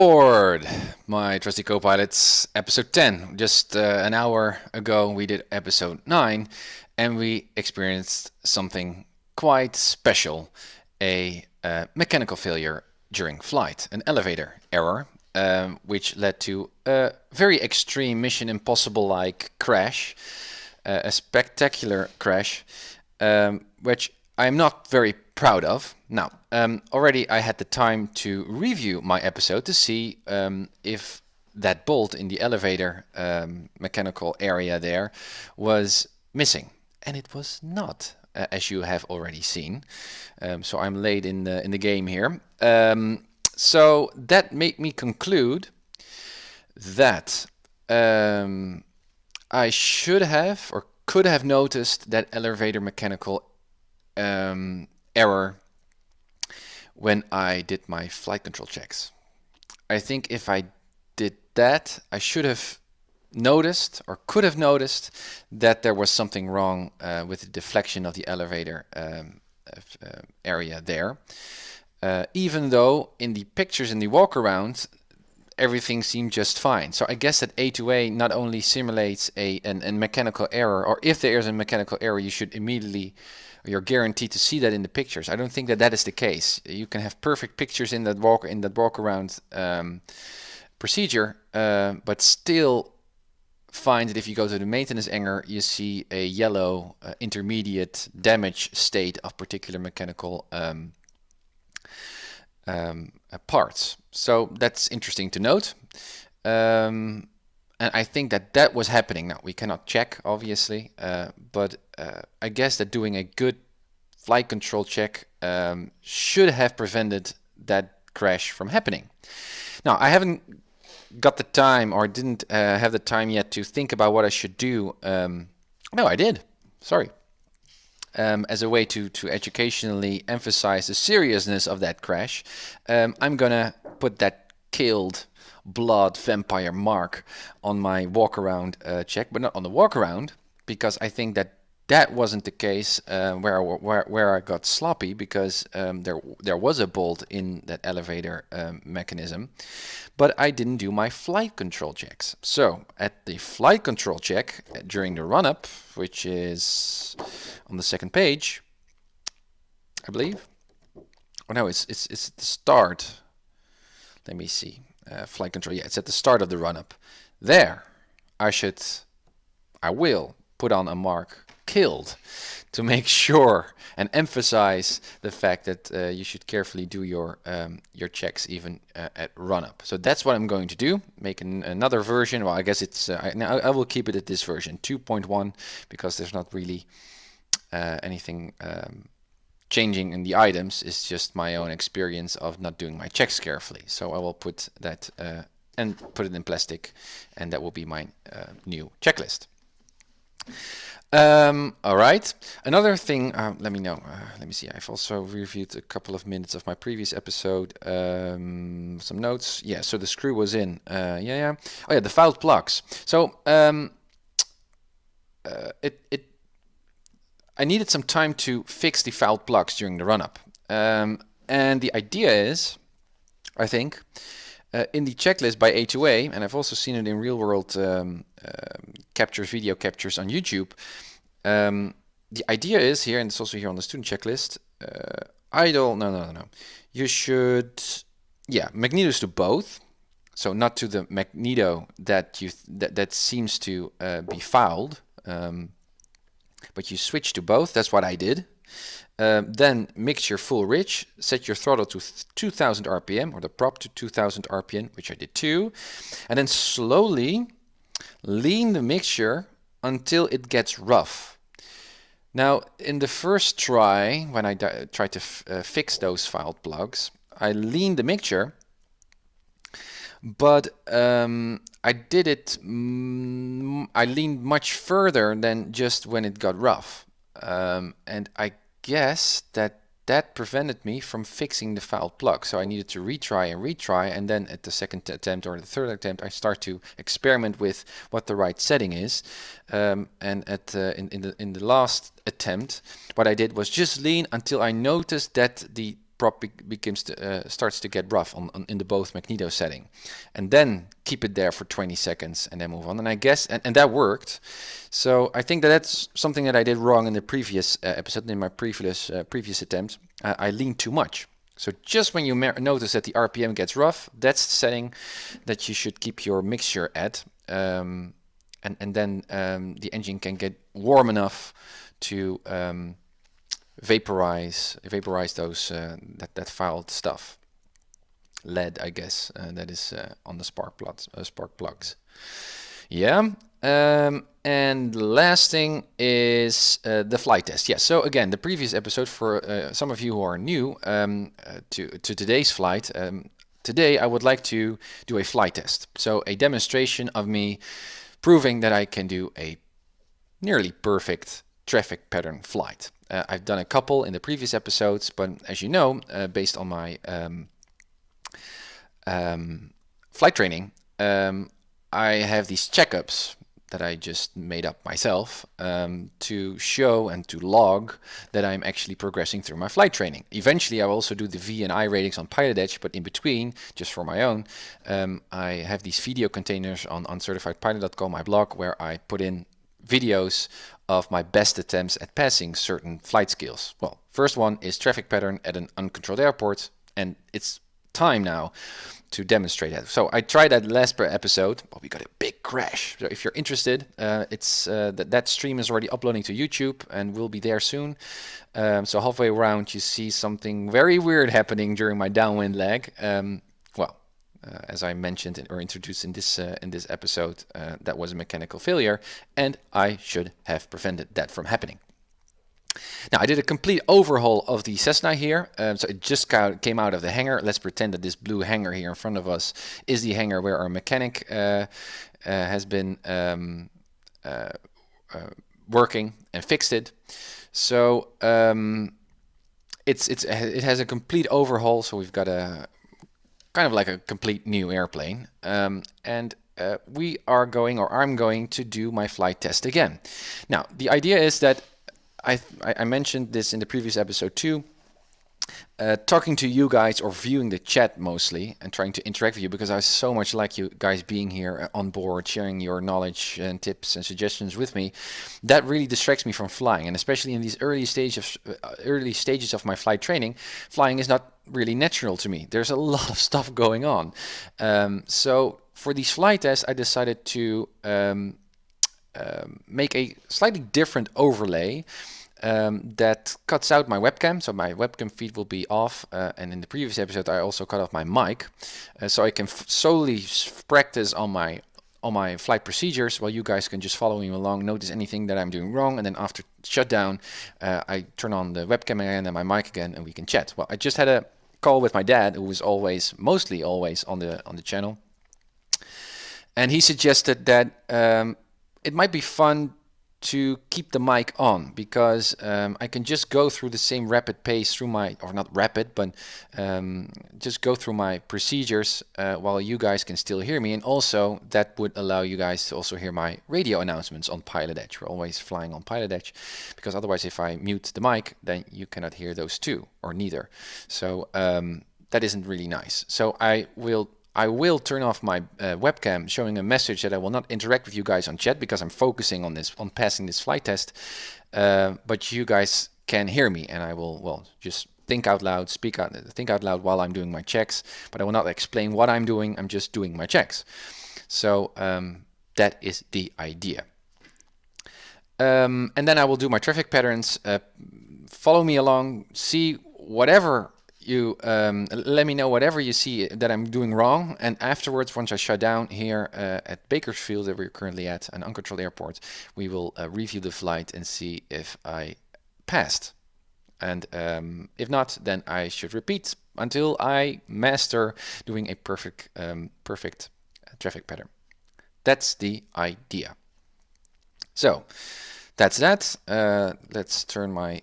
Aboard, my trusty co-pilots, episode 10. Just an hour ago we did episode 9 and we experienced something quite special, a mechanical failure during flight, an elevator error, which led to a very extreme Mission Impossible-like crash, a spectacular crash, which I'm not very proud of. Now, already I had the time to review my episode to see if that bolt in the elevator mechanical area there was missing, and it was not, as you have already seen. So I'm late in the game here. So that made me conclude that I should have or could have noticed that elevator mechanical error when I did my flight control checks. I think if I did that, I should have noticed or could have noticed that there was something wrong with the deflection of the elevator area there. Even though in the pictures in the walk around everything seemed just fine. So I guess that A2A not only simulates a mechanical error, or if there is a mechanical error, you should immediately, you're guaranteed to see that in the pictures. I don't think that that is the case. You can have perfect pictures in that walk around procedure, but still find that if you go to the maintenance hangar, you see a yellow intermediate damage state of particular mechanical parts. So that's interesting to note. And I think that that was happening. Now, we cannot check, obviously, but I guess that doing a good flight control check should have prevented that crash from happening. Now, I haven't got the time, or didn't have the time yet to think about what I should do. No, I did. Sorry. As a way to educationally emphasize the seriousness of that crash, I'm gonna put that killed blood vampire mark on my walk around check, but not on the walk around, because I think that that wasn't the case where I got sloppy, because there was a bolt in that elevator mechanism, but I didn't do my flight control checks. So at the flight control check during the run-up, which is on the second page, I believe. Oh no, it's the start. Let me see. Flight control. Yeah, it's at the start of the run-up. There, I will put on a mark killed to make sure and emphasize the fact that you should carefully do your checks even at run-up. So that's what I'm going to do. Make another version. Well, I guess it's I will keep it at this version 2.1, because there's not really anything changing in the items. It's just my own experience of not doing my checks carefully. So I will put that and put it in plastic, and that will be my new checklist. All right. Another thing, let me know. Let me see. I've also reviewed a couple of minutes of my previous episode. Some notes. Yeah. So the screw was in. Yeah. Oh yeah, the fouled plugs. So I needed some time to fix the fouled plugs during the run-up, and the idea is, I think, in the checklist by A2A, and I've also seen it in real-world video captures on YouTube. The idea is here, and it's also here on the student checklist. No. You should, magnetos to both. So not to the magneto that seems to be fouled, but you switch to both. That's what I did. Then mixture full rich, set your throttle to 2000 RPM, or the prop to 2000 RPM, which I did too. And then slowly lean the mixture until it gets rough. Now, in the first try, when I tried to fix those fouled plugs, I leaned the mixture, but I did it, I leaned much further than just when it got rough. And I guess that prevented me from fixing the fouled plug. So I needed to retry, and then at the second attempt or the third attempt, I start to experiment with what the right setting is. And in the last attempt, what I did was just lean until I noticed that the prop starts to get rough in the both magneto setting, and then keep it there for 20 seconds and then move on. And I guess and that worked. So I think that's something that I did wrong in the previous episode. In my previous attempt, I leaned too much. So just when you notice that the RPM gets rough, that's the setting that you should keep your mixture at, and then the engine can get warm enough to vaporize those that fouled stuff. Lead, I guess, that is on the spark plugs. Yeah. And the last thing is the flight test. Yeah, so again, the previous episode, for some of you who are new to today's flight, today I would like to do a flight test. So a demonstration of me proving that I can do a nearly perfect traffic pattern flight. I've done a couple in the previous episodes, but as you know, based on my flight training, I have these checkups that I just made up myself to show and to log that I'm actually progressing through my flight training. Eventually I will also do the V and I ratings on PilotEdge, but in between, just for my own, I have these video containers on CertifiedPilot.com, my blog, where I put in videos of my best attempts at passing certain flight skills. Well, first one is traffic pattern at an uncontrolled airport, and it's time now to demonstrate that. So I tried that last episode, but we got a big crash. So if you're interested, it's that stream is already uploading to YouTube and will be there soon. So halfway around, you see something very weird happening during my downwind lag. As I mentioned or introduced in this episode, that was a mechanical failure, and I should have prevented that from happening. Now, I did a complete overhaul of the Cessna here, so it just came out of the hangar. Let's pretend that this blue hangar here in front of us is the hangar where our mechanic has been working and fixed it. So it has a complete overhaul, so we've got a kind of like a complete new airplane, and we are going, or I'm going to do my flight test again. Now, the idea is that I mentioned this in the previous episode too, talking to you guys or viewing the chat mostly and trying to interact with you, because I so much like you guys being here on board, sharing your knowledge and tips and suggestions with me. That really distracts me from flying, and especially in these early stages of my flight training, flying is not really natural to me. There's a lot of stuff going on. So for these flight tests, I decided to make a slightly different overlay that cuts out my webcam, so my webcam feed will be off, and in the previous episode I also cut off my mic, so I can solely practice on my flight procedures while you guys can just follow me along, notice anything that I'm doing wrong, and then after shutdown I turn on the webcam again and my mic again, and we can chat. Well, I just had a call with my dad, who is mostly always on the channel, and he suggested that it might be fun to keep the mic on, because I can just go through the same rapid pace through my, or not rapid, but just go through my procedures while you guys can still hear me, and also that would allow you guys to also hear my radio announcements on PilotEdge. We're always flying on PilotEdge, because otherwise if I mute the mic, then you cannot hear those too, or neither. So that isn't really nice. So I will turn off my webcam, showing a message that I will not interact with you guys on chat, because I'm focusing on passing this flight test. But you guys can hear me, and I will, well, just think out loud, think out loud while I'm doing my checks. But I will not explain what I'm doing. I'm just doing my checks. So that is the idea. And then I will do my traffic patterns. Follow me along. See whatever you let me know whatever you see that I'm doing wrong, and afterwards, once I shut down here at Bakersfield, that we're currently at, an uncontrolled airport, we will review the flight and see if I passed. And if not, then I should repeat until I master doing a perfect traffic pattern. That's the idea. So that's that. Let's turn my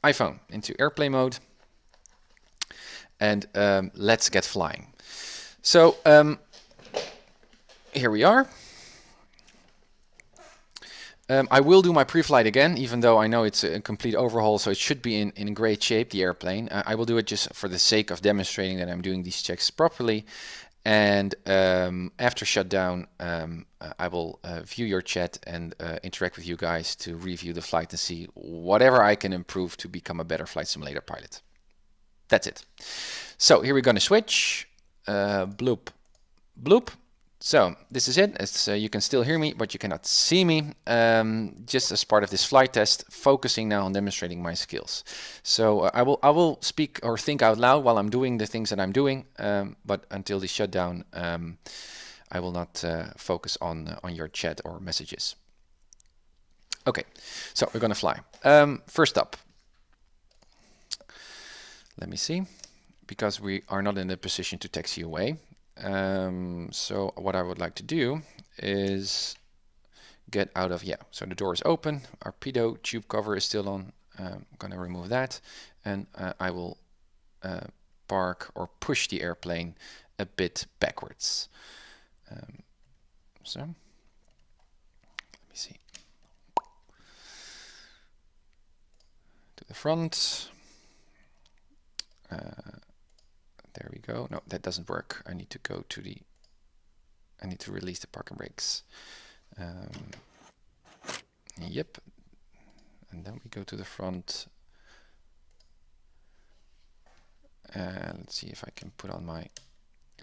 iPhone into airplane mode. And let's get flying. So here we are. I will do my pre-flight again, even though I know it's a complete overhaul, so it should be in great shape, the airplane. I will do it just for the sake of demonstrating that I'm doing these checks properly. And after shutdown, I will view your chat and interact with you guys to review the flight and see whatever I can improve to become a better flight simulator pilot. That's it. So here we're going to switch. Bloop, bloop. So this is it. It's, you can still hear me, but you cannot see me. Just as part of this flight test, focusing now on demonstrating my skills. So I will speak or think out loud while I'm doing the things that I'm doing. But until the shutdown, I will not focus on your chat or messages. Okay, so we're gonna fly. First up, let me see, because we are not in a position to taxi away. So what I would like to do is get out of, so the door is open, our pitot tube cover is still on. I'm going to remove that, and I will park or push the airplane a bit backwards. So let me see, to the front. There we go. No, that doesn't work. I need to go to the, I need to release the parking brakes. Yep. And then we go to the front. Let's see if I can put on my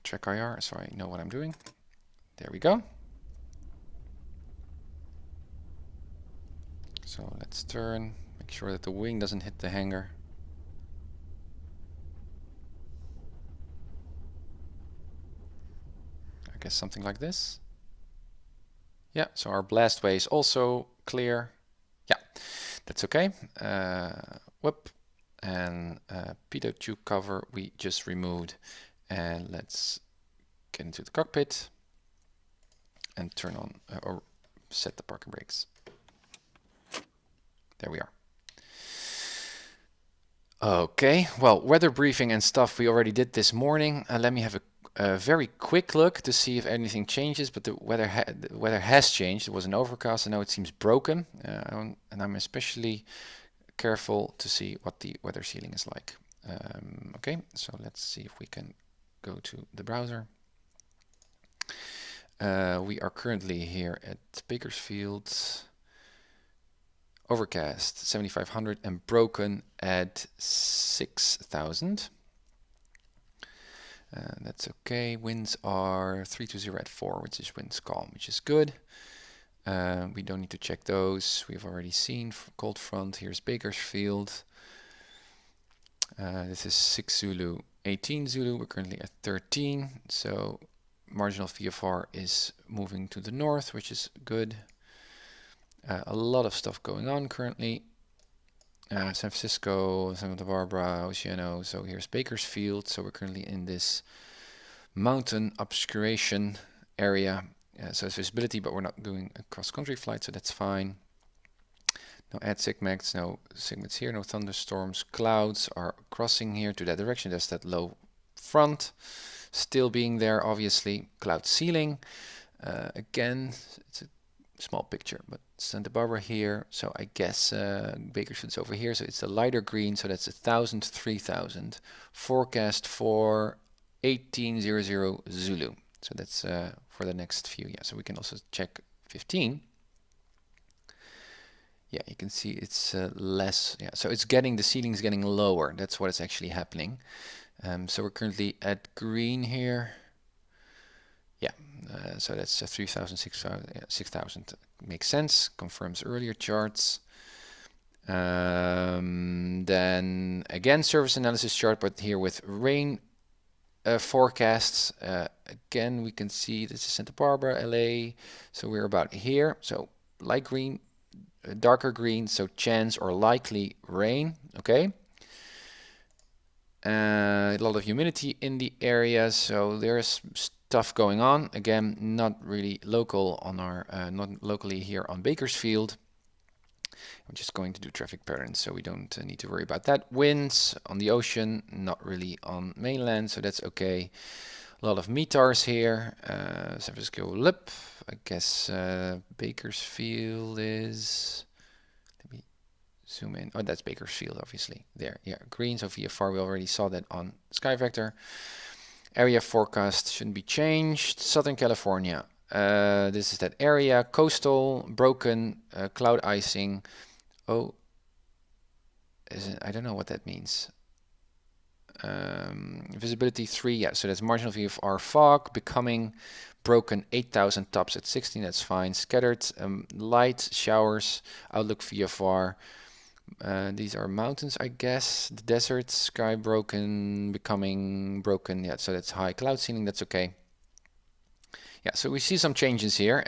TrackIR so I know what I'm doing. There we go. So let's turn, make sure that the wing doesn't hit the hangar. I guess something like this. Yeah, so our blast way is also clear. Yeah, that's okay. Whoop. And pitot tube cover we just removed. And let's get into the cockpit and turn on or set the parking brakes. There we are. Okay, well, weather briefing and stuff we already did this morning. Let me have a very quick look to see if anything changes, but the weather has changed. It was an overcast, and now it seems broken, and I'm especially careful to see what the weather sealing is like. Okay, so let's see if we can go to the browser. We are currently here at Bakersfield. Overcast 7500 and broken at 6000. That's okay. Winds are 320 at 4, which is winds calm, which is good. We don't need to check those. We've already seen cold front. Here's Bakersfield. This is 6 Zulu, 18 Zulu. We're currently at 13. So marginal VFR is moving to the north, which is good. A lot of stuff going on currently. San Francisco, Santa Barbara, Oceano. So here's Bakersfield. So we're currently in this mountain obscuration area. So it's visibility, but we're not doing a cross-country flight, so that's fine. No add sigmats, no sigmats here, no thunderstorms. Clouds are crossing here to that direction. There's that low front still being there, obviously. Cloud ceiling. Again, it's a small picture, but Santa Barbara here, so I guess Bakersfield's over here, so it's a lighter green, so that's 1000, 3000. Forecast for 1800 Zulu, so that's for the next few. Yeah, so we can also check 15. Yeah, you can see it's less. Yeah, so it's getting, the ceiling's getting lower. That's what is actually happening. So we're currently at green here. Yeah, so that's 3000, 6000, yeah, 6000 makes sense, confirms earlier charts. Then again, service analysis chart, but here with rain forecasts. Again, we can see this is Santa Barbara, LA, so we're about here. So light green, darker green, so chance or likely rain, okay. A lot of humidity in the area, so there's stuff going on. Again, not really local on our, not locally here on Bakersfield. I'm just going to do traffic patterns, so we don't need to worry about that. Winds on the ocean, not really on mainland, so that's okay. A lot of METARs here. San Francisco Lip. I guess Bakersfield is. Let me zoom in. Oh, that's Bakersfield, obviously. There, yeah, green. So VFR, we already saw that on Sky Vector. Area forecast shouldn't be changed. Southern California. This is that area. Coastal, broken, cloud icing. Oh, I don't know what that means. Visibility 3, yeah, so that's marginal VFR fog, becoming broken 8,000 tops at 16, that's fine. Scattered light, showers, outlook VFR. These are mountains, I guess. The desert, sky broken, becoming broken, yeah, so that's high. Cloud ceiling, that's okay. Yeah, so we see some changes here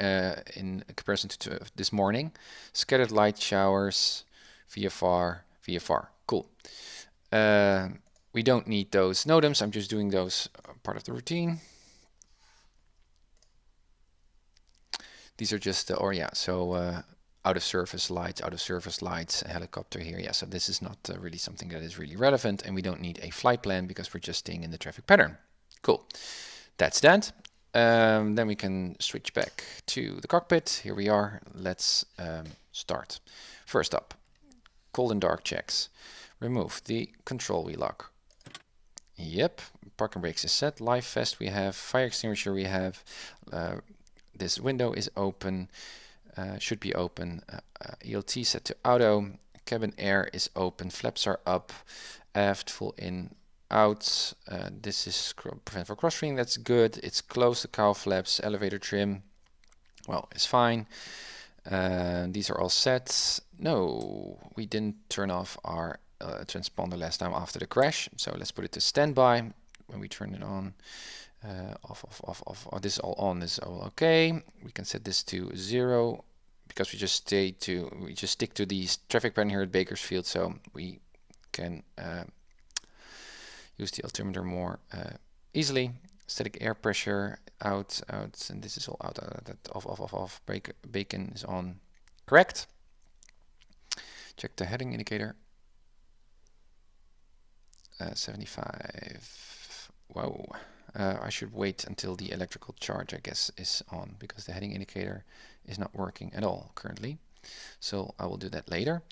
in comparison to this morning. Scattered light, showers, VFR, VFR, cool. We don't need those NOTAMs. I'm just doing those part of the routine. These are just, or yeah, so out of service lights, helicopter here. Yeah, so this is not really something that is really relevant, and we don't need a flight plan because we're just staying in the traffic pattern. Cool. That's that. Then we can switch back to the cockpit. Here we are. Let's start. First up, cold and dark checks. Remove the control wheel lock. Yep, parking brakes is set. Live vest we have, fire extinguisher we have. This window is open, should be open. ELT set to auto. Cabin air is open. Flaps are up. Aft full in, out. This is prevent for cross-streaming. That's good. It's closed. The cowl flaps. Elevator trim. Well, it's fine. These are all set. No, we didn't turn off our transponder last time after the crash, so let's put it to standby. When we turn it on, off. Oh, this is all on. This is all okay. We can set this to 0 because we just stick to the traffic pattern here at Bakersfield, so we can use the altimeter more easily. Static air pressure out, and this is all out. Off. Bacon is on. Correct. Check the heading indicator. 75. Whoa. I should wait until the electrical charge, I guess, is on because the heading indicator is not working at all currently. So I will do that later.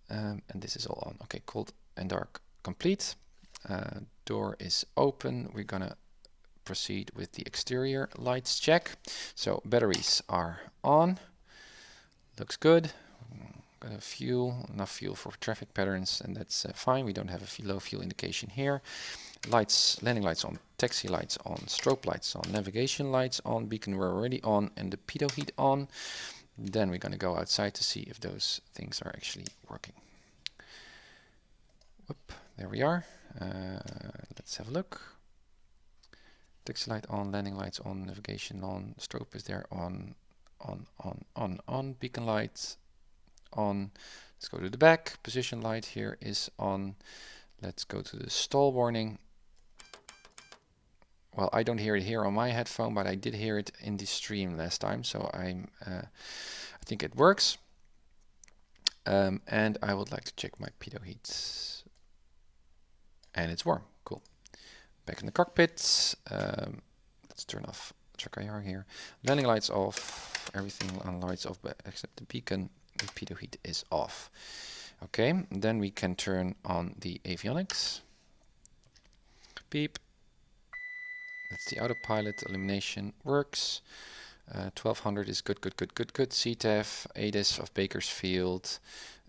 And this is all on. Okay, cold and dark complete. Door is open. We're gonna proceed with the exterior lights check. So batteries are on. Looks good. Got enough fuel for traffic patterns, and that's fine. We don't have a low fuel indication here. Lights, landing lights on, taxi lights on, strobe lights on, navigation lights on, beacon we're already on, and the pitot heat on. Then we're going to go outside to see if those things are actually working. Whoop, there we are. Let's have a look. Taxi light on, landing lights on, navigation on, strobe is there on, beacon lights on. Let's go to the back. Position light here is on. Let's go to the stall warning. Well, I don't hear it here on my headphone, but I did hear it in the stream last time, so I think it works. And I would like to check my pitot heat. And it's warm. Cool. Back in the cockpit. Let's turn off TrackIR here. Landing lights off. Everything on lights off except the beacon. The pitot heat is off. Okay, then we can turn on the avionics. Beep. That's the autopilot. Illumination works. 1200 is good. CTEF, ADIS of Bakersfield.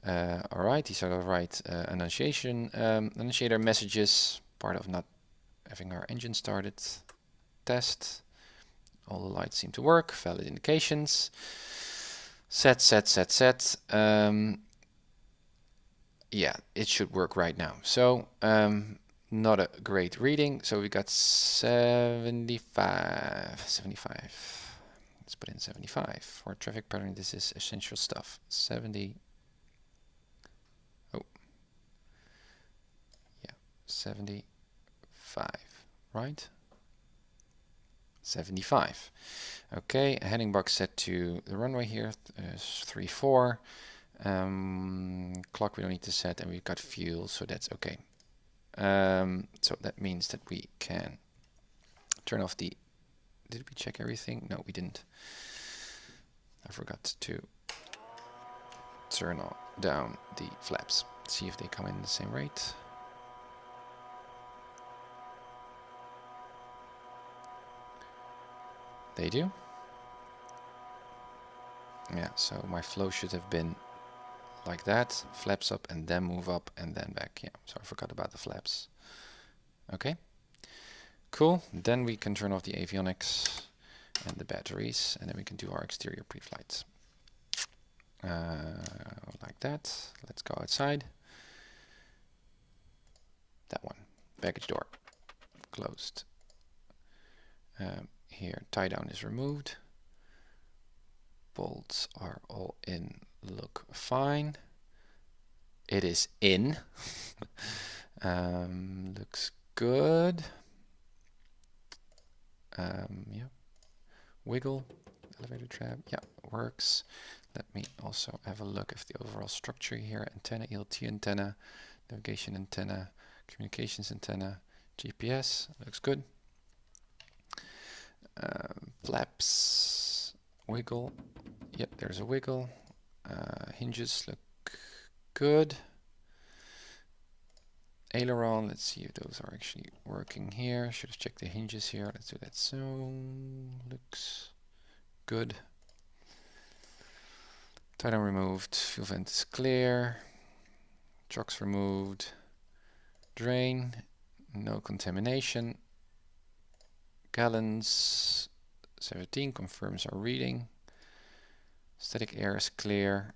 All right, these are the right annunciator messages. Part of not having our engine started. Test. All the lights seem to work. Valid indications. Set. Yeah, it should work right now. So not a great reading. So we got 75. Let's put in 75 for traffic pattern. This is essential stuff. 70. Oh, yeah, 75. Right? 75. Okay, heading box set to the runway here. 34. Clock we don't need to set, and we've got fuel, so that's okay. So that means that we can turn off the, did we check everything? No, we didn't. I forgot to turn down the flaps. See if they come in the same rate. They do. Yeah, so my flow should have been like that. Flaps up and then move up and then back. Yeah, so I forgot about the flaps. Okay, cool. Then we can turn off the avionics and the batteries, and then we can do our exterior pre-flight. Like that. Let's go outside. That one. Baggage door closed. Here, tie down is removed. Bolts are all in, look fine. It is in. Looks good. Yeah. Wiggle, elevator trap, yeah, works. Let me also have a look at the overall structure here. Antenna, ELT antenna, navigation antenna, communications antenna, GPS, looks good. Flaps, wiggle, yep, there's a wiggle. Hinges look good. Aileron, let's see if those are actually working here. Should have checked the hinges here. Let's do that. So, looks good. Tie down removed. Fuel vent is clear. Chocks removed. Drain, no contamination. Gallons 17 confirms our reading. Static air is clear.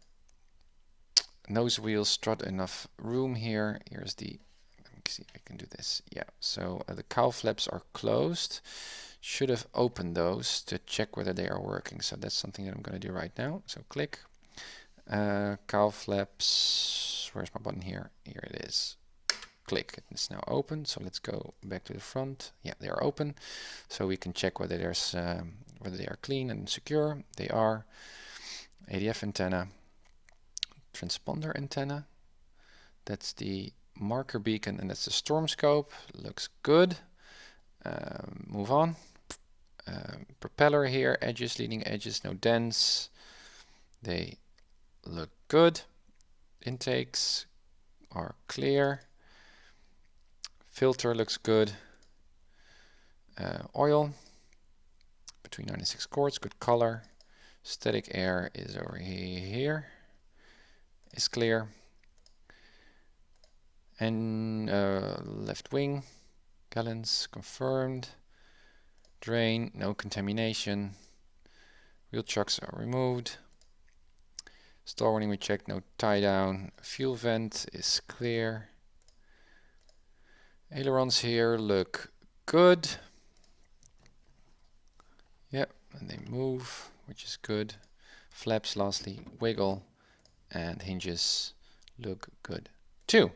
Nose wheels, strut, enough room here. Here's the, let me see if I can do this. Yeah, so the cowl flaps are closed. Should have opened those to check whether they are working. So that's something that I'm going to do right now. So click. Cowl flaps, where's my button here? Here it is. Click, it's now open. So let's go back to the front. Yeah, they are open. So we can check whether there's whether they are clean and secure. They are. ADF antenna, transponder antenna. That's the marker beacon, and that's the storm scope. Looks good. Move on. Propeller here, edges, leading edges, no dents. They look good. Intakes are clear. Filter looks good. Oil between 96 quarts, good color. Static air is over here. Is clear. And left wing, gallons confirmed. Drain, no contamination. Wheel chocks are removed. Stall warning we checked, no tie down. Fuel vent is clear. Ailerons here look good. Yep, and they move, which is good. Flaps lastly, wiggle, and hinges look good too.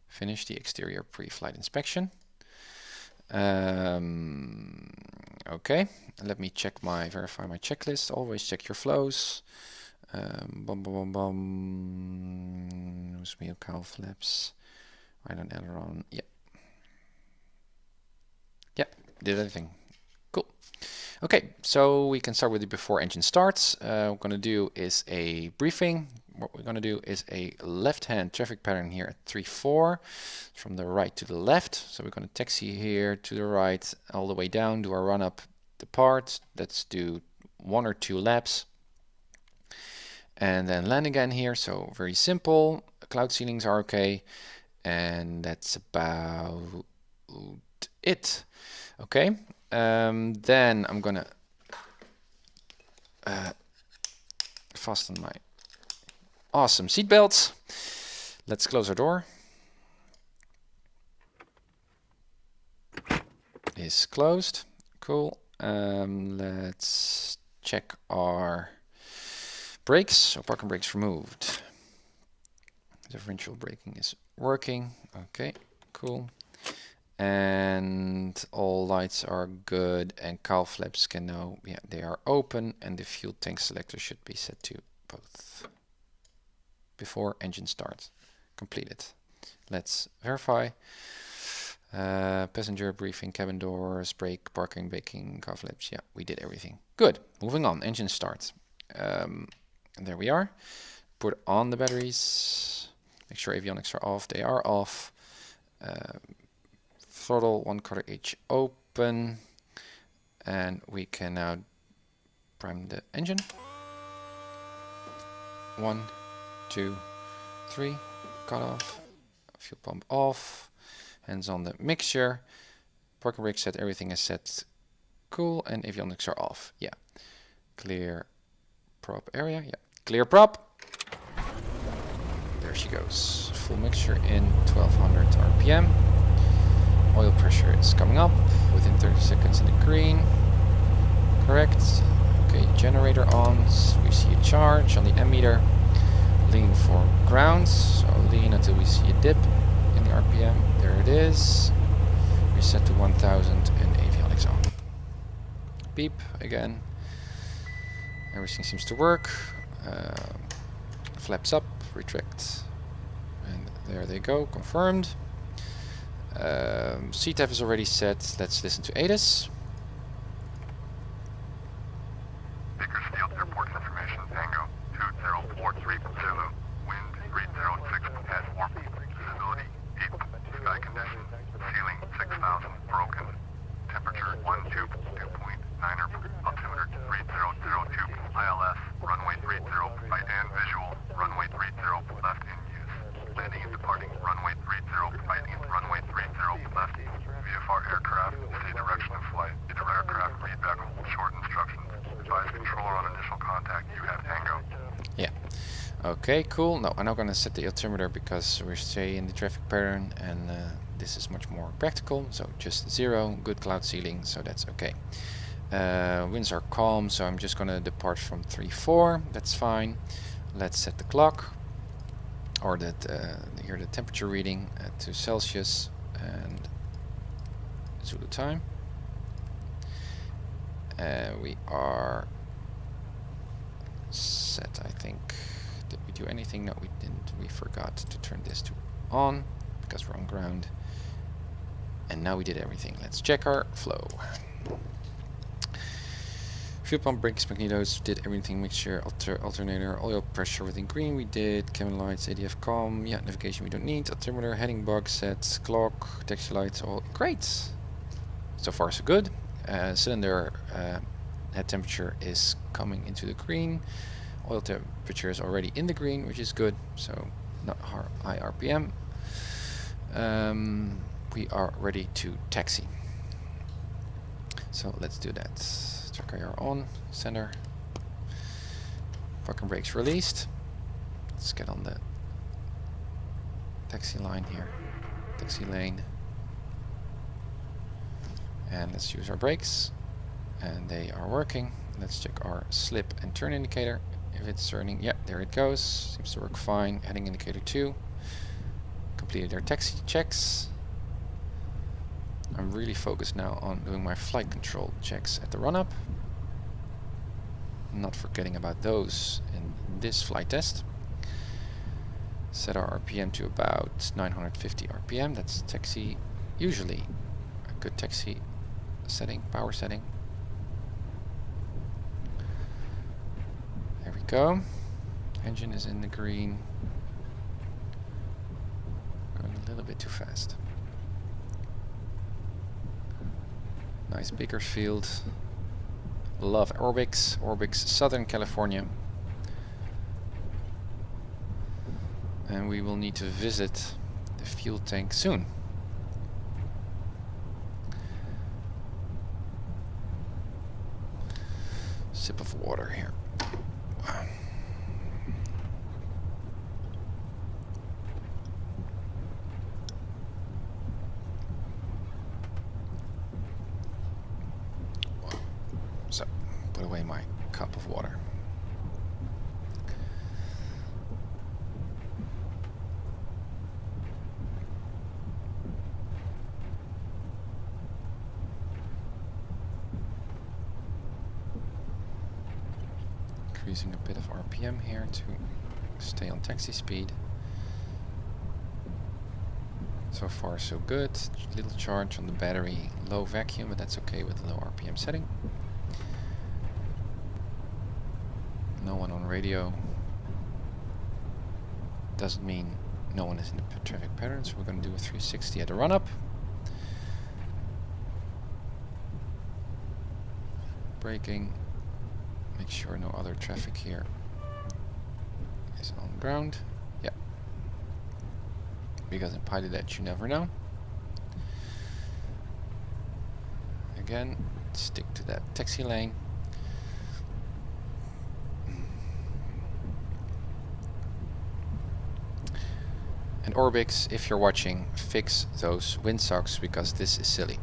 Finish the exterior pre-flight inspection. Okay, let me verify my checklist. Always check your flows. Nose wheel, cowl flaps, right on aileron. Yep. Yep, did everything. Cool. Okay, so we can start with the before engine starts. What we're going to do is a briefing. What we're going to do is a left-hand traffic pattern here at 3.4 from the right to the left. So we're going to taxi here to the right all the way down, do our run-up, depart. Let's do 1 or 2 laps. And then land again here. So very simple. Cloud ceilings are okay. And that's about it. Okay. Then I'm going to fasten my awesome seatbelts. Let's close our door. Is closed. Cool. Let's check our brakes. So parking brakes removed. Differential braking is working. Okay, cool. And all lights are good, and cowl flaps can now, yeah, they are open, and the fuel tank selector should be set to both. Before engine start. Completed. Let's verify. Passenger briefing, cabin doors, brake, parking, baking, car flips. Yeah, we did everything. Good. Moving on. Engine start. And there we are. Put on the batteries. Make sure avionics are off. They are off. Throttle 1/4 open. And we can now prime the engine. 1, 2, 3. Cut off. Fuel pump off. Hands on the mixture. Parking brake set. Everything is set. Cool. And avionics are off. Yeah. Clear prop area. Yeah. Clear prop. There she goes. Full mixture in 1200 RPM. Oil pressure is coming up within 30 seconds in the green. Correct. Okay, generator on. We see a charge on the ammeter. Lean for ground. So lean until we see a dip in the RPM. There it is. Reset to 1000 and avionics on. Beep again. Everything seems to work. Flaps up, retract, and there they go, confirmed. CTAF is already set. Let's listen to ATIS. Bakersfield Airport information, Tango 2043 Zulu, wind 306 at warp, visibility 8, sky condition, ceiling 6000, broken, temperature 2.9, altimeter 3002, ILS, runway 30, right and visual, runway 30, left in use, landing and departing, runway 30, right and runway 30, left, VFR aircraft, say direction of flight, either aircraft, feedback, hold short instructions, advise controller on initial contact, you have Tango. Yeah. Okay, cool. No, I'm not going to set the altimeter because we stay in the traffic pattern and this is much more practical. So just 0, good cloud ceiling, so that's okay. Winds are calm, so I'm just going to depart from 3-4. That's fine. Let's set the clock, or here the temperature reading to Celsius and Zulu time. We are set, I think. Did we do anything? No, we didn't. We forgot to turn this to on because we're on ground. And now we did everything. Let's check our flow. Fuel pump, brakes, magnetos, did everything, mixture, alternator, oil pressure within green, we did, cabin lights, ADF comm, yeah, navigation we don't need, altimeter, heading box sets, clock, taxi lights, all great. So far so good. Cylinder head temperature is coming into the green, oil temperature is already in the green, which is good, so not high RPM. We are ready to taxi. So let's do that. TrackIR on, center. Parking brakes released. Let's get on the taxi line here. Taxi lane. And let's use our brakes. And they are working. Let's check our slip and turn indicator. If it's turning, yeah, there it goes. Seems to work fine. Heading indicator 2. Completed our taxi checks. I'm really focused now on doing my flight control checks at the Runup. Not forgetting about those in this flight test. Set our RPM to about 950 RPM. That's taxi, usually a good taxi setting, power setting. There we go. Engine is in the green. Going a little bit too fast. Nice Bakersfield. Love ORBX Southern California. And we will need to visit the fuel tank soon. Sip of water here. So, put away my cup of water. Increasing a bit of RPM here to stay on taxi speed. So far so good. Little charge on the battery, low vacuum, but that's okay with the low RPM setting. No one on radio. Doesn't mean no one is in the traffic pattern, so we're going to do a 360 at the run-up. Braking. Make sure no other traffic here is on ground. Yeah. Because in PilotEdge you never know. Again, stick to that taxi lane. And ORBX, if you're watching, fix those windsocks because this is silly.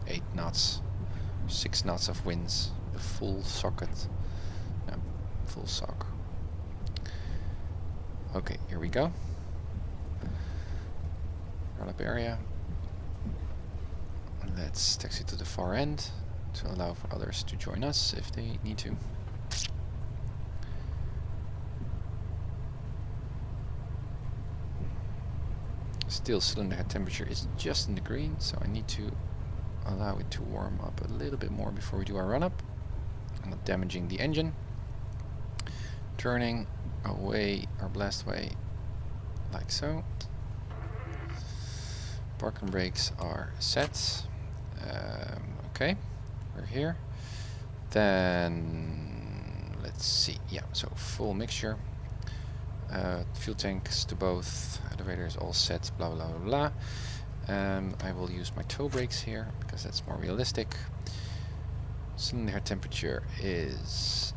8 knots, 6 knots of winds, the full socket, no, full sock. Okay, here we go. Run-up area. Let's taxi to the far end to allow for others to join us if they need to. Still, cylinder head temperature is just in the green, so I need to allow it to warm up a little bit more before we do our run-up. I'm not damaging the engine. Turning away our blast way like so. Parking brakes are set. Okay, we're here. Then let's see. Yeah, so full mixture. Fuel tanks to both. Elevators all set. Blah blah blah blah. I will use my toe brakes here because that's more realistic. Cylinder head temperature is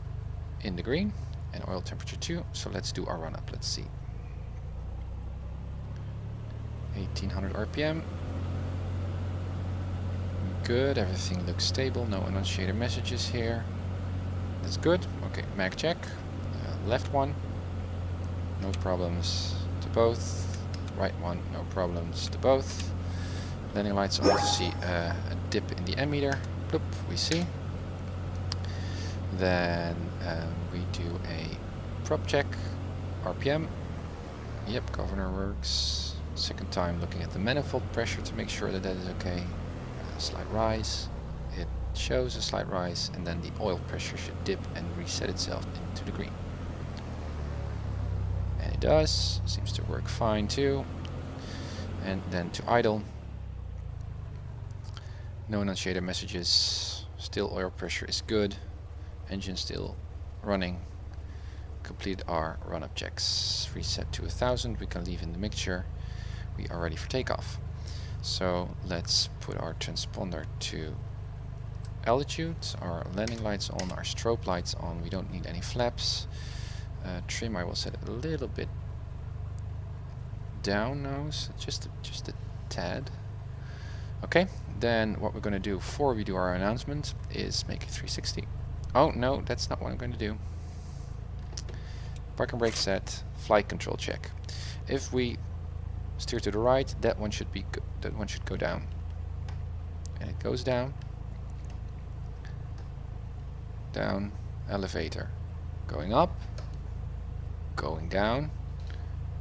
in the green and oil temperature too. So let's do our run up. Let's see. 1800 RPM. Good. Everything looks stable. No annunciator messages here. That's good. Okay. Mag check. Left one. No problems to both. Right one. No problems to both. Landing lights on to see a dip in the ammeter. Bloop, we see. Then we do a prop check. RPM. Yep, governor works. Second time looking at the manifold pressure to make sure that that is okay. Slight rise. It shows a slight rise, and then the oil pressure should dip and reset itself into the green. And it does. Seems to work fine too. And then to idle. No annunciator messages. Still oil pressure is good. Engine still running. Complete our run-up checks. Reset to 1000. We can leave in the mixture. We are ready for takeoff. So let's put our transponder to altitude. Our landing lights on. Our strobe lights on. We don't need any flaps. Trim I will set it a little bit down now, so just a tad. Okay, then what we're going to do before we do our announcement is make it 360. Oh no, that's not what I'm going to do. Parking brake set, flight control check. If we steer to the right, that one should be that one should go down, and it goes down. Down, elevator, going up, going down,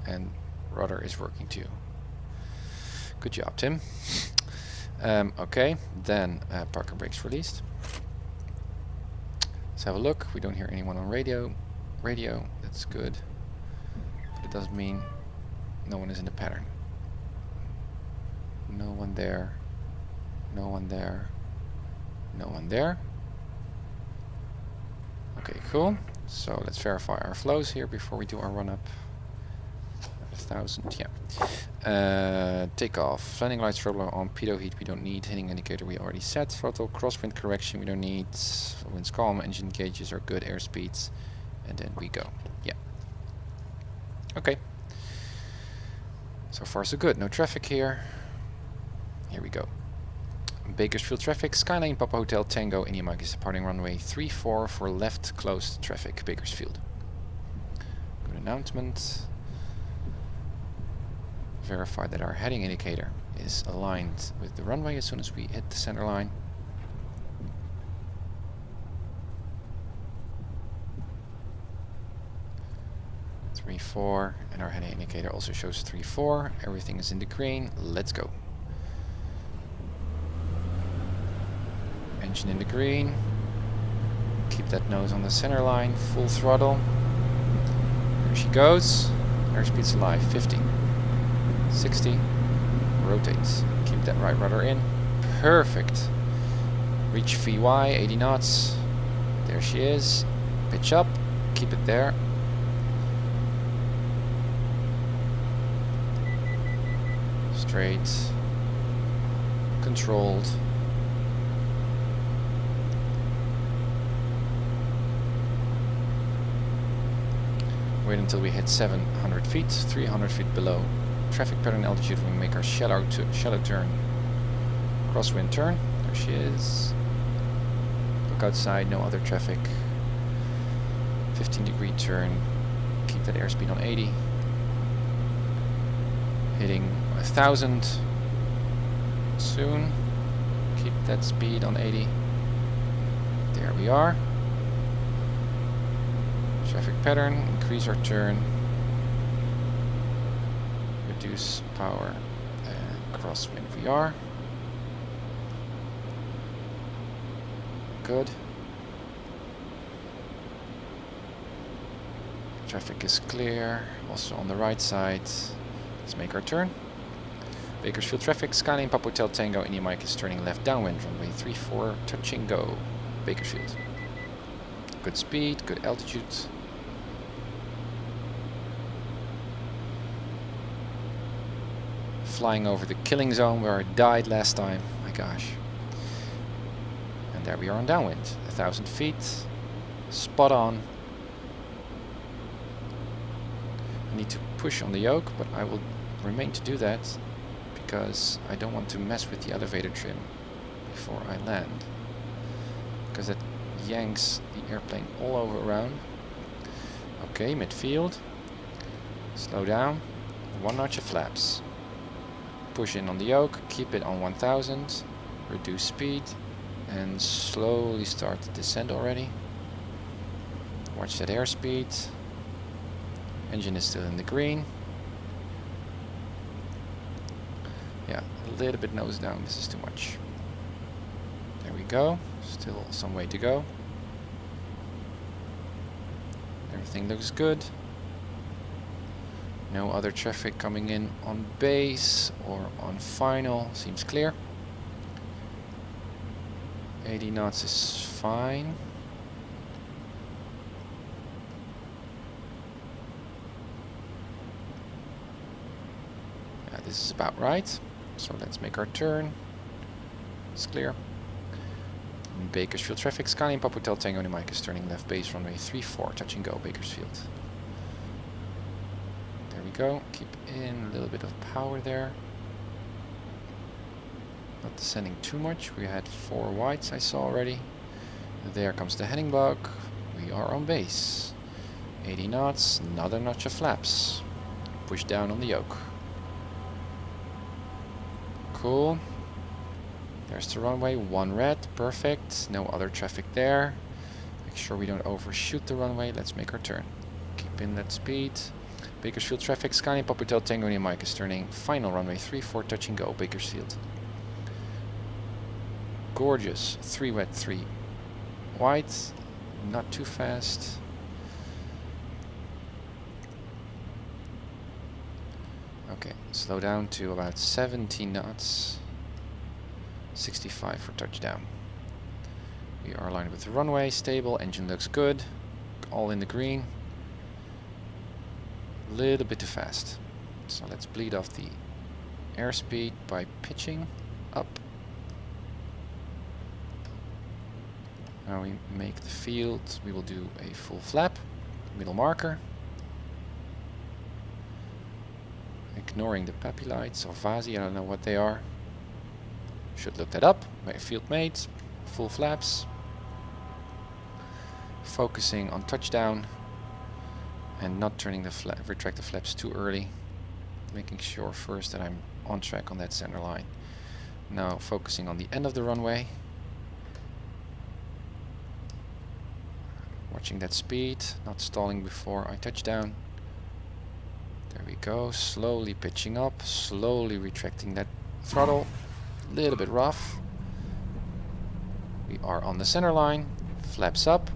and rudder is working too. Good job, Tim. Okay, then parking brakes released. Let's have a look. We don't hear anyone on radio. That's good. But it doesn't mean no one is in the pattern. No one there. No one there. No one there. Okay, cool. So let's verify our flows here before we do our run up. 1000, yeah. Takeoff. Landing lights, throttle on, pitot heat we don't need. Hitting indicator we already set. Throttle, crosswind correction we don't need. Wind's calm, engine gauges are good, air speeds. And then we go. Yeah. Okay. So far so good. No traffic here. Here we go. Bakersfield traffic. Skyline Papa Hotel Tango India Mike is departing runway 34 for left closed traffic Bakersfield. Good announcement. Verify that our heading indicator is aligned with the runway as soon as we hit the center line. 3-4, and our heading indicator also shows 3-4. Everything is in the green. Let's go. Engine in the green. Keep that nose on the center line. Full throttle. There she goes. Airspeed's alive. 50. 60. Rotate. Keep that right rudder in. Perfect. Reach VY, 80 knots. There she is. Pitch up. Keep it there. Straight. Controlled. Wait until we hit 700 feet, 300 feet below. Traffic pattern altitude, we make our shallow turn. Crosswind turn. There she is. Look outside, no other traffic. 15-degree turn. Keep that airspeed on 80. Hitting 1,000 soon. Keep that speed on 80. There we are. Traffic pattern, increase our turn. Reduce power and crosswind VR. Good. Traffic is clear, also on the right side. Let's make our turn. Bakersfield traffic, Skyline Papa Hotel Tango, India Mike is turning left downwind, runway 34, touch and go, Bakersfield. Good speed, good altitude. Flying over the killing zone where I died last time, my gosh. And there we are on downwind, 1,000 feet, spot on. I need to push on the yoke, but I will remain to do that because I don't want to mess with the elevator trim before I land, because it yanks the airplane all over around. Okay, midfield. Slow down. 1 notch of flaps. Push in on the yoke, keep it on 1000, reduce speed, and slowly start the descent already. Watch that airspeed. Engine is still in the green. Yeah, a little bit nose down, this is too much. There we go, still some way to go. Everything looks good. No other traffic coming in on base or on final, seems clear. 80 knots is fine. Yeah, this is about right. So let's make our turn. It's clear. Bakersfield traffic, Skyline Papa Hotel Tango and Mike is turning left base, runway 34, touch and go, Bakersfield. There we go, keep in a little bit of power there. Not descending too much, we had 4 whites I saw already. There comes the heading bug, we are on base. 80 knots, another notch of flaps. Push down on the yoke. Cool. There's the runway, 1 red, perfect. No other traffic there. Make sure we don't overshoot the runway. Let's make our turn. Keep in that speed. Bakersfield traffic, Skyline Papa Hotel Tango and Mike is turning final runway 34, touch and go, Bakersfield. Gorgeous. 3 wet, 3 white. Not too fast. Okay, slow down to about 17 knots. 65 for touchdown. We are aligned with the runway, stable, engine looks good, all in the green. A little bit too fast. So let's bleed off the airspeed by pitching up. Now we make the field, we will do a full flap, middle marker. Ignoring the PAPI lights or VASI, I don't know what they are. Should look that up. My field made, full flaps. Focusing on touchdown and not turning the retract the flaps too early. Making sure first that I'm on track on that center line. Now focusing on the end of the runway. Watching that speed, not stalling before I touch down. There we go, slowly pitching up, slowly retracting that throttle, a little bit rough. We are on the center line, flaps up,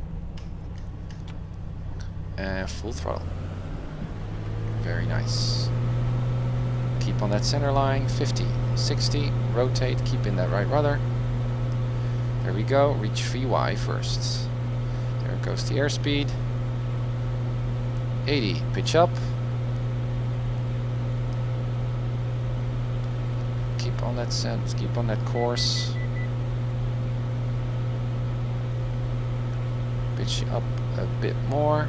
and full throttle. Very nice. Keep on that center line, 50, 60, rotate, keep in that right rudder. There we go, reach VY first. There goes the airspeed. 80, pitch up. Keep on that sense, keep on that course. Pitch up a bit more.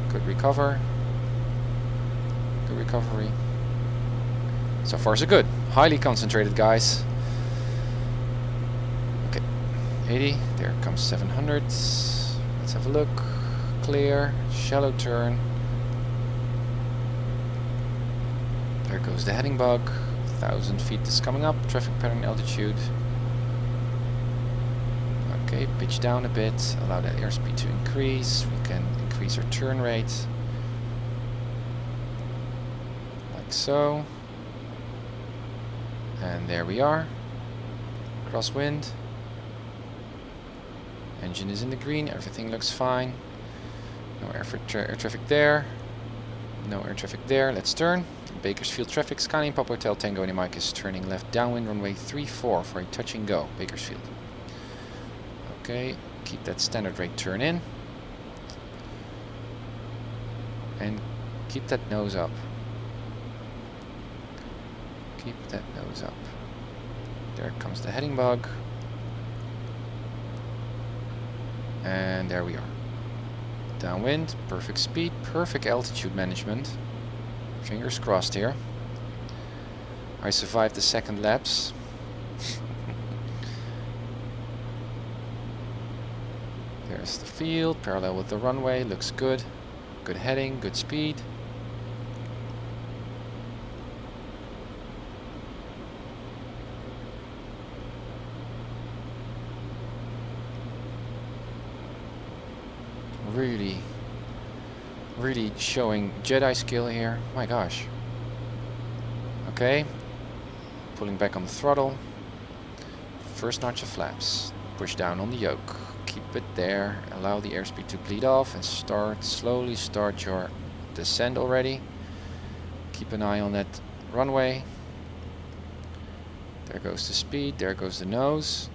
Good recover. Good recovery. So far so good. Highly concentrated, guys. Okay, 80. There comes 700. Let's have a look. Clear. Shallow turn. There goes the heading bug. 1,000 feet is coming up. Traffic pattern altitude. Okay, pitch down a bit. Allow that airspeed to increase. We can increase our turn rate. Like so. And there we are. Crosswind. Engine is in the green. Everything looks fine. No air traffic there. No air traffic there. Let's turn. Bakersfield traffic. Skyline Papa Hotel Tango and Mike is turning left downwind runway 34 for a touch and go. Bakersfield. Okay, keep that standard rate turn in. And keep that nose up. Keep that nose up. There comes the heading bug. And there we are. Downwind, perfect speed, perfect altitude management. Fingers crossed here. I survived the second lapse. There's the field, parallel with the runway, looks good. Good heading, good speed. Really showing Jedi skill here. My gosh. Okay. Pulling back on the throttle. First notch of flaps. Push down on the yoke. Keep it there. Allow the airspeed to bleed off and slowly start your descent already. Keep an eye on that runway. There goes the speed. There goes the nose.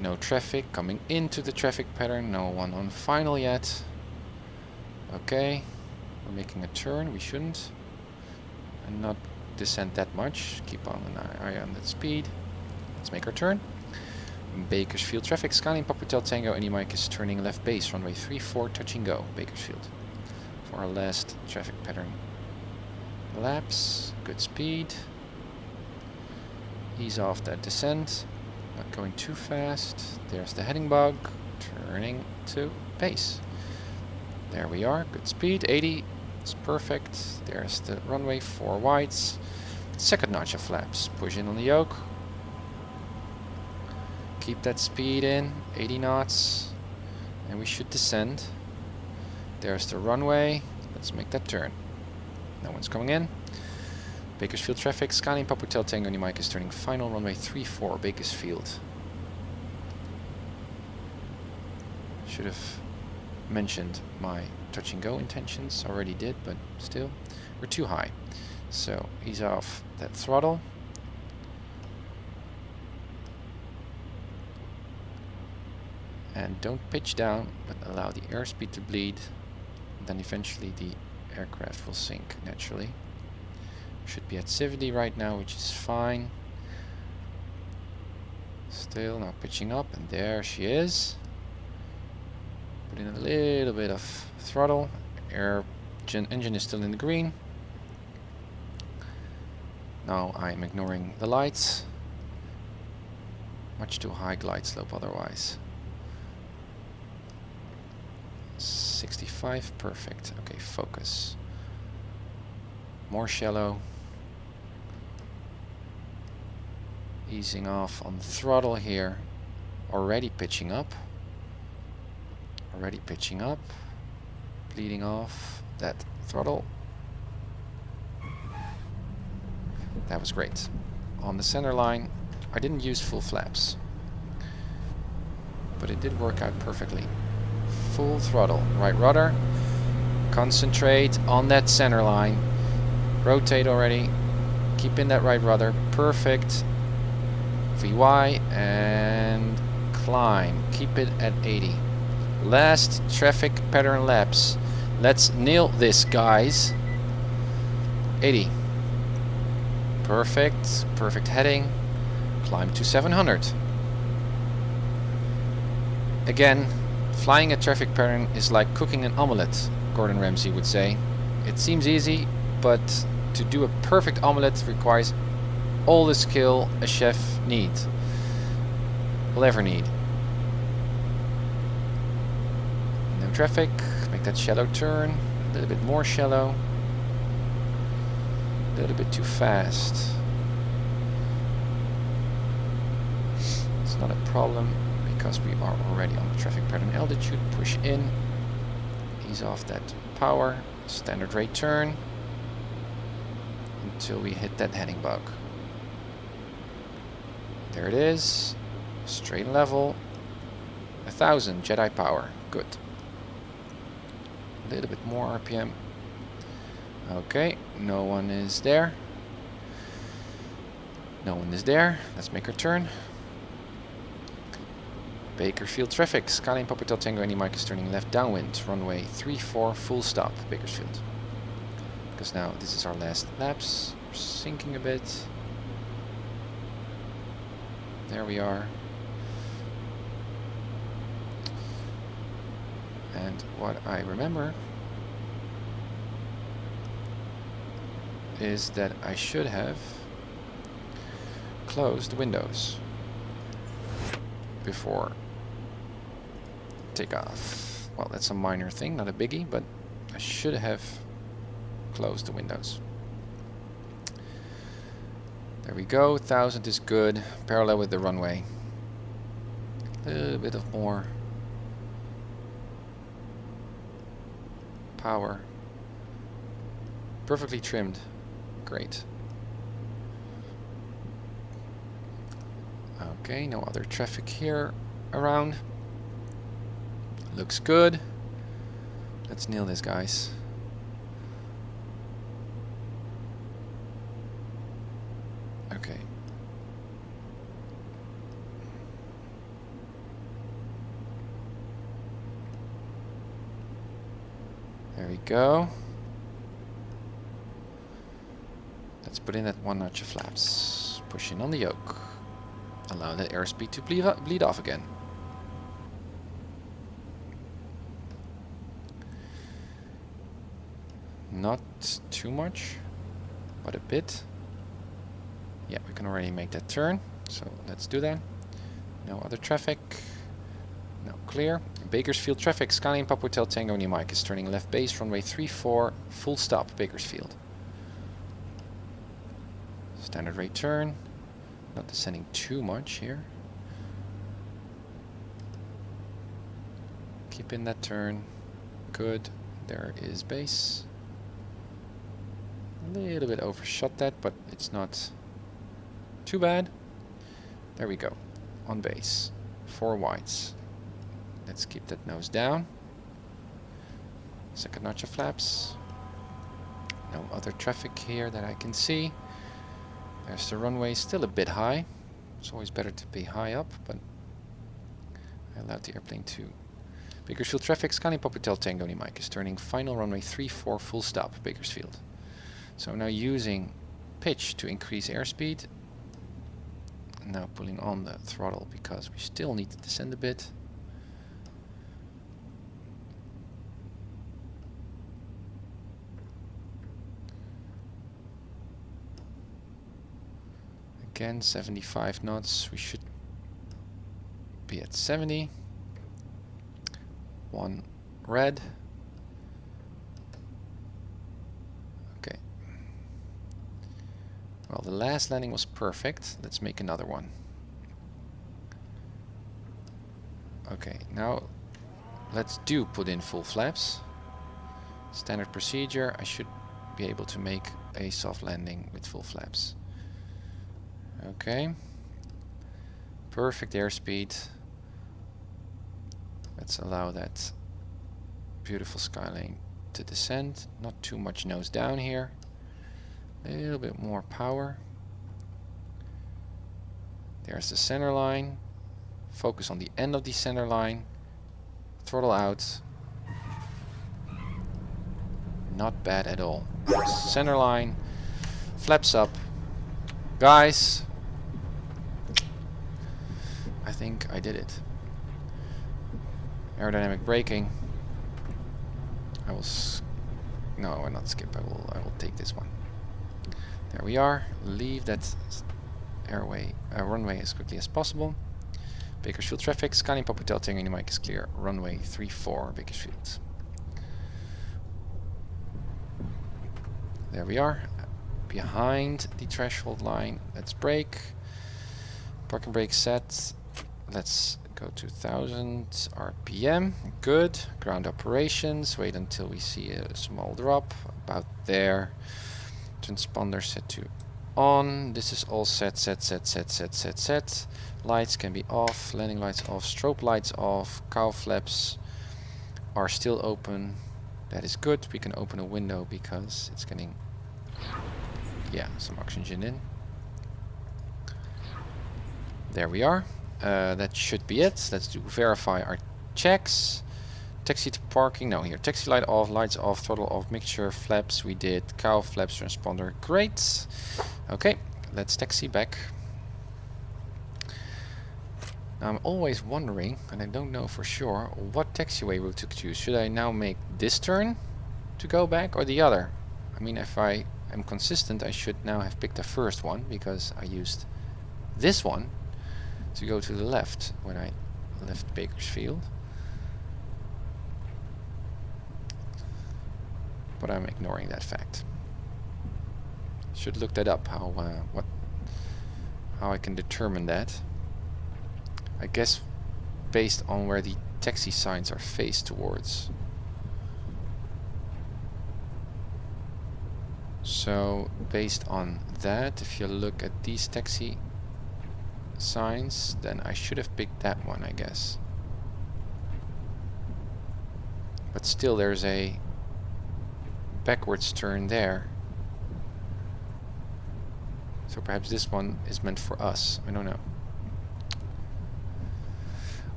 No traffic coming into the traffic pattern. No one on final yet. Okay. We're making a turn. We shouldn't. And not descend that much. Keep on an eye on that speed. Let's make our turn. Bakersfield traffic. Skyline Papa Hotel Tango. Any Mike is turning left base. Runway 34. Touch and go. Bakersfield. For our last traffic pattern. Lapse. Good speed. Ease off that descent. Not going too fast. There's the heading bug. Turning to base. There we are. Good speed. 80. It's perfect. There's the runway. 4 wides. Second notch of flaps. Push in on the yoke. Keep that speed in. 80 knots. And we should descend. There's the runway. Let's make that turn. No one's coming in. Bakersfield traffic, Skyline Papa Hotel Tango and Mike is turning final runway 34, Bakersfield. Should have mentioned my touch and go intentions, already did, but still, we're too high. So ease off that throttle. And don't pitch down, but allow the airspeed to bleed. Then eventually the aircraft will sink naturally. Should be at 70 right now, which is fine. Still now pitching up, and there she is. Put in a little bit of throttle. Engine is still in the green. Now I'm ignoring the lights. Much too high glide slope otherwise. 65, perfect. Okay, focus. More shallow. Easing off on the throttle here. Already pitching up. Already pitching up. bleeding off that throttle. That was great. On the center line, I didn't use full flaps, but it did work out perfectly. Full throttle, right rudder, concentrate on that center line, rotate already, keep in that right rudder, perfect. VY and climb, keep it at 80. Last traffic pattern laps. Let's nail this, guys. 80. Perfect, perfect heading. Climb to 700. Again, flying a traffic pattern is like cooking an omelette, Gordon Ramsay would say. It seems easy, but to do a perfect omelette requires all the skill a chef will ever need. No traffic, make that shallow turn, a little bit more shallow, a little bit too fast. It's not a problem because we are already on the traffic pattern altitude. Push in, ease off that power, standard rate turn until we hit that heading bug. There it is, straight and level, 1000 Jedi power, good. A little bit more RPM. Okay, no one is there. No one is there, let's make our turn. Bakersfield traffic, Skyline Papa Hotel Tango, any mic is turning left downwind, runway 34, full stop, Bakersfield. Because now this is our last laps, we're sinking a bit. There we are. And what I remember is that I should have closed the windows before takeoff. Well, that's a minor thing, not a biggie, but I should have closed the windows. There we go, 1000 is good, parallel with the runway. A little bit of more power. Perfectly trimmed, great. Okay, no other traffic here around. Looks good. Let's nail this, guys. Okay. There we go. Let's put in that 1 notch of flaps. Push in on the yoke. Allow that airspeed to bleed off again. Not too much, but a bit. Yeah, we can already make that turn, so let's do that. No other traffic. No, clear. Bakersfield traffic, Skyline Papa Hotel Tango Mike is turning left base, runway 34, full stop, Bakersfield. Standard rate turn. Not descending too much here. Keep in that turn. Good. There is base. A little bit overshot that, but it's not too bad. There we go. On base. 4 wides. Let's keep that nose down. Second notch of flaps. No other traffic here that I can see. There's the runway, still a bit high. It's always better to be high up, but I allowed the airplane to. Bakersfield traffic, Skyline Papa Hotel Tango Mike is turning final runway 34, full stop, Bakersfield. So now using pitch to increase airspeed. Now pulling on the throttle because we still need to descend a bit. Again, 75 knots. We should be at 70. 1 red. Okay. Well, the last landing was perfect. Let's make another one. Okay, now let's put in full flaps. Standard procedure, I should be able to make a soft landing with full flaps. Okay. Perfect airspeed. Let's allow that beautiful skyline to descend. Not too much nose down here. A little bit more power. There's the center line. Focus on the end of the center line. Throttle out. Not bad at all. Center line. Flaps up. Guys, I think I did it. Aerodynamic braking. I will no, I will not skip. I will take this one. There we are. Leave that runway as quickly as possible. Bakersfield traffic. Skyline Pop Hotel Tango Mike is clear. Runway 34 Bakersfield. There we are. Behind the threshold line. Let's brake. Parking brake set. Let's go to 1000 RPM. Good. Ground operations. Wait until we see a small drop. About there. Transponder set to on. This is all set. Lights can be off. Landing lights off. Strobe lights off. Cow flaps are still open. That is good. We can open a window because it's getting, yeah, some oxygen in. There we are. That should be it. Let's verify our checks. Taxi to parking. No, here. Taxi light off, lights off, throttle off, mixture, flaps. We did. Cow flaps, transponder. Great. Okay, let's taxi back. Now I'm always wondering, and I don't know for sure, what taxiway route to choose. Should I now make this turn to go back or the other? I mean, if I am consistent, I should now have picked the first one because I used this one to go to the left when I left Bakersfield. But I'm ignoring that fact. Should look that up, how I can determine that. I guess based on where the taxi signs are faced towards. So based on that, if you look at these taxi signs, then I should have picked that one, I guess. But still there's a backwards turn there. So perhaps this one is meant for us. I don't know.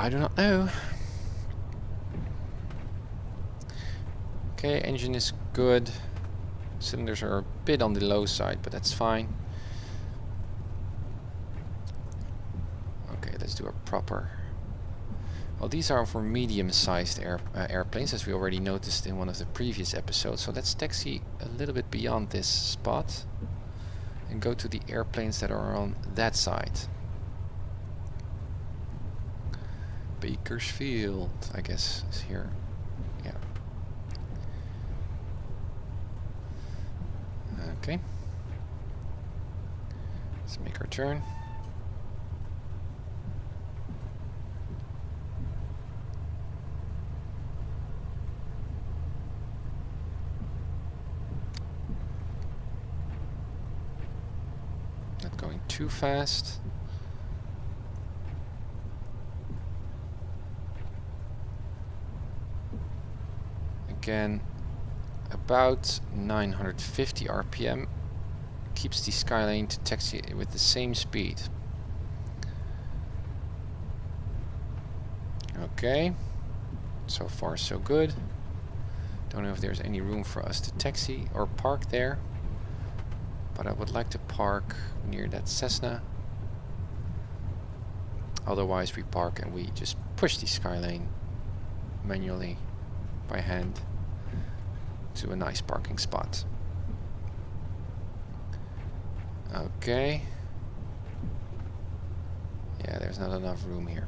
I do not know. Okay, engine is good. Cylinders are a bit on the low side, but that's fine. Okay, let's do a proper. Well, these are for medium-sized airplanes, as we already noticed in one of the previous episodes. So let's taxi a little bit beyond this spot and go to the airplanes that are on that side. Bakersfield, I guess, is here. Yeah. Okay. Let's make our turn. Not going too fast. Again, about 950 RPM keeps the Skyline to taxi with the same speed. Okay, so far so good. Don't know if there's any room for us to taxi or park there, but I would like to park near that Cessna. Otherwise we park and we just push the Skyline manually by hand to a nice parking spot. Okay. Yeah, there's not enough room here.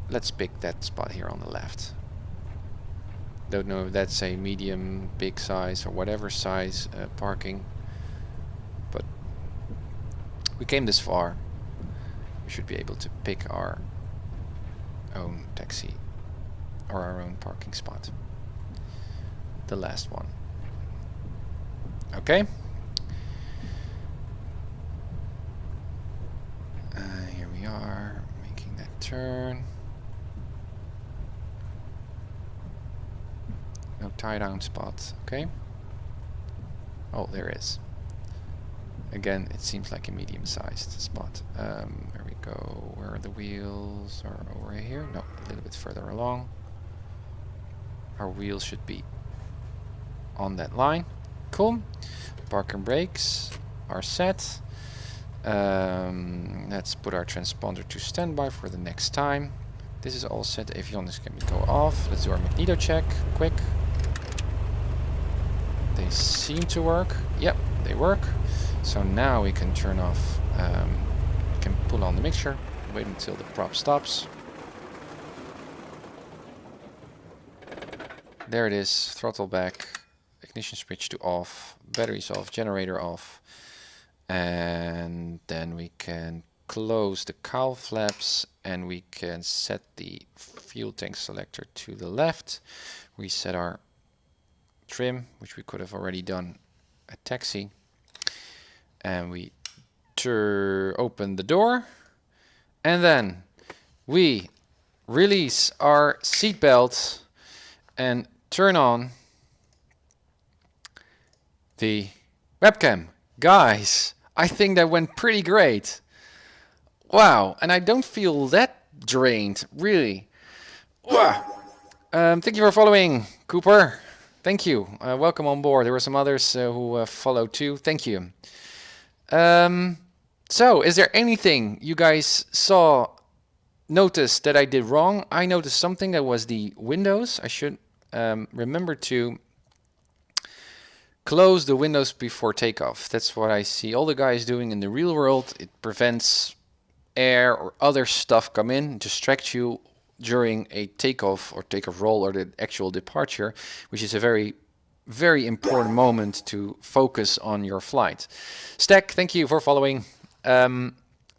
Let's pick that spot here on the left. Don't know if that's a medium, big size, or whatever size parking, but we came this far. We should be able to pick our own taxi or our own parking spot. The last one. Okay. Here we are, making that turn. No tie down spot. Okay. Oh, there is. Again, it seems like a medium-sized spot. There we go. Where are the wheels? Are over here? No, a little bit further along. Our wheels should be on that line. Cool. Park and brakes are set. Let's put our transponder to standby for the next time. This is all set. Avionics can go off. Let's do our magneto check quick. They seem to work. Yep, they work. So now we can turn off, we can pull on the mixture, wait until the prop stops. There it is, throttle back, ignition switch to off, batteries off, generator off. And then we can close the cowl flaps and we can set the fuel tank selector to the left. Reset our trim, which we could have already done at taxi. And we open the door, and then we release our seatbelt and turn on the webcam. Guys, I think that went pretty great. Wow, and I don't feel that drained, really. Wow. Thank you for following, Cooper. Thank you. Welcome on board. There were some others who followed too. Thank you. So, is there anything you guys noticed that I did wrong? I noticed something that was the windows. I should remember to close the windows before takeoff. That's what I see all the guys doing in the real world. It prevents air or other stuff come in, distract you during a takeoff or takeoff roll or the actual departure, which is a very important moment to focus on your flight. Stack, thank you for following.